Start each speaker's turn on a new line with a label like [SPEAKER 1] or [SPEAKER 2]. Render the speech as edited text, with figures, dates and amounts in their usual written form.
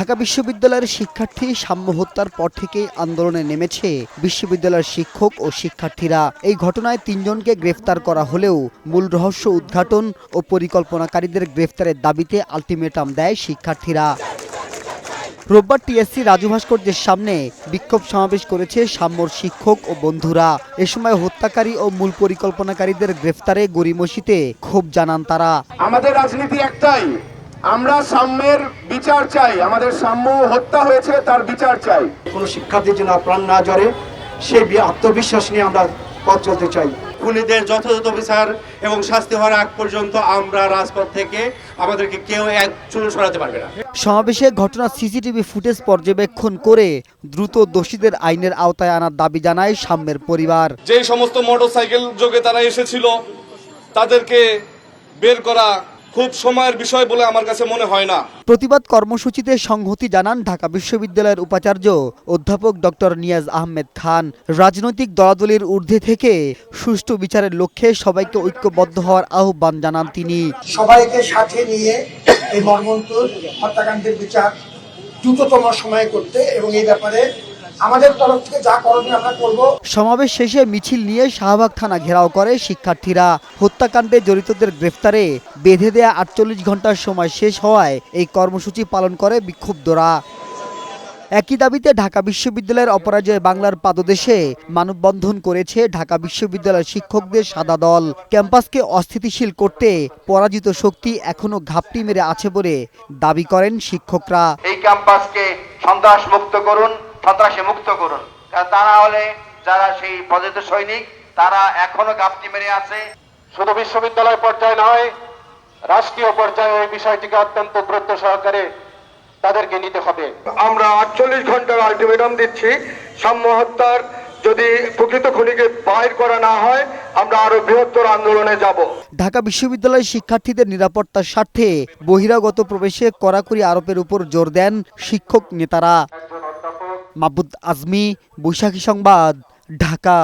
[SPEAKER 1] ঢাকা বিশ্ববিদ্যালয়ের শিক্ষার্থী সাম্য হত্যার পর থেকেই আন্দোলনে নেমেছে বিশ্ববিদ্যালয়ের শিক্ষক ও শিক্ষার্থীরা। এই ঘটনায় ৩ জনকে গ্রেফতার করা হলেও মূল রহস্য উদ্ঘাটন ও পরিকল্পনাকারীদের গ্রেফতারের দাবিতে আলটিমেটাম দেয় শিক্ষার্থীরা। রোববার টিএসসি রাজু ভাস্কর্যের সামনে বিক্ষোভ সমাবেশ করেছে সাম্যর শিক্ষক ও বন্ধুরা। এ সময় হত্যাকারী ও মূল পরিকল্পনাকারীদের গ্রেফতারে গড়িমসিতে ক্ষোভ জানান তারা।
[SPEAKER 2] আমাদের রাজনীতি একটাই, আমরা সাম্যের বিচার চাই, আমাদের সাম্য হত্যা হয়েছে তার বিচার চাই।
[SPEAKER 3] কোনো শিক্ষার্থীর জন্য প্রাণ না জ্বরে সেই আত্মবিশ্বাস নিয়ে আমরা পথ চলতে চাই।
[SPEAKER 4] খুনিদের যথাযথ বিচার এবং শাস্তি হওয়ার আগ পর্যন্ত আমরা রাজপথ থেকে আমাদেরকে কেউ এক চুল সরাতে পারবে না।
[SPEAKER 1] সমাবেশে ঘটনার সিসিটিভি ফুটেজ পর্যবেক্ষণ করে দ্রুত দোষীদের আইনের আওতায় আনার দাবি জানায় সাম্যের পরিবার।
[SPEAKER 5] যে সমস্ত মোটরসাইকেল যোগে তারা এসেছিল তাদেরকে বের করা খুব সময়ের বিষয় বলে আমার কাছে মনে হয় না।
[SPEAKER 1] প্রতিবাদ কর্মসূচিতে সংহতি জানান ঢাকা বিশ্ববিদ্যালয়ের উপাচার্য অধ্যাপক ডক্টর নিয়াজ আহমেদ খান। রাজনৈতিক দলাদলির ঊর্ধ্বে থেকে সুষ্ঠু বিচারের লক্ষ্যে সবাইকে ঐক্যবদ্ধ হওয়ার আহ্বান জানান তিনি।
[SPEAKER 6] সবাইকে সাথে নিয়ে এই মর্মন্তুদ হত্যাকাণ্ডের বিচার দ্রুততম সময়ে করতে এবং এই ব্যাপারে আমাদের তরফ থেকে যা করণীয় আমরা করব।
[SPEAKER 1] সমাবেশ শেষে মিছিল নিয়ে শাহবাগ থানা ঘেরাও করে শিক্ষার্থীরা। হত্যাকাণ্ডে জড়িতদের গ্রেফতারে বেঁধে দেয়া ৪৮ ঘন্টার সময় শেষ হওয়ায় এই কর্মসূচি পালন করে বিক্ষুব্ধরা। একই দাবিতে ঢাকা বিশ্ববিদ্যালয়ের অপরাজয় বাংলার পাদদেশে মানববন্ধন করেছে ঢাকা বিশ্ববিদ্যালয়ের শিক্ষকদের সাদা দল। ক্যাম্পাসকে অস্থিতিশীল করতে পরাজিত শক্তি এখনো ঘাপটি মেরে আছে বলে দাবি করেন শিক্ষকরা।
[SPEAKER 7] এই ক্যাম্পাসকে সন্ত্রাস মুক্ত করুন, সন্ত্রাসী মুক্ত করুন, তা না হলে যারা সেই পরাজিত সৈনিক তারা এখনো ঘাপটি মেরে আছে।
[SPEAKER 4] শুধু বিশ্ববিদ্যালয় পর্যায়ে নয়, রাষ্ট্রীয় পর্যায়ে এই বিষয়টিকে অত্যন্ত গুরুত্ব সহকারে তাদেরকে নিতে হবে।
[SPEAKER 2] আমরা ৪৮ ঘন্টার আলটিমেটাম দিচ্ছি। সাম্য হত্যার যদি প্রকৃত খুনিকে বাইর করা না হয় আমরা আরো বৃহত্তর আন্দোলনে যাব।
[SPEAKER 1] ঢাকা বিশ্ববিদ্যালয়ের শিক্ষার্থীদের নিরাপত্তার স্বার্থে বহিরাগত প্রবেশে কড়াকড়ি আরোপের উপর জোর দেন শিক্ষক নেতারা। মাহবুব আজমি, বৈশাখী সংবাদ, ঢাকা।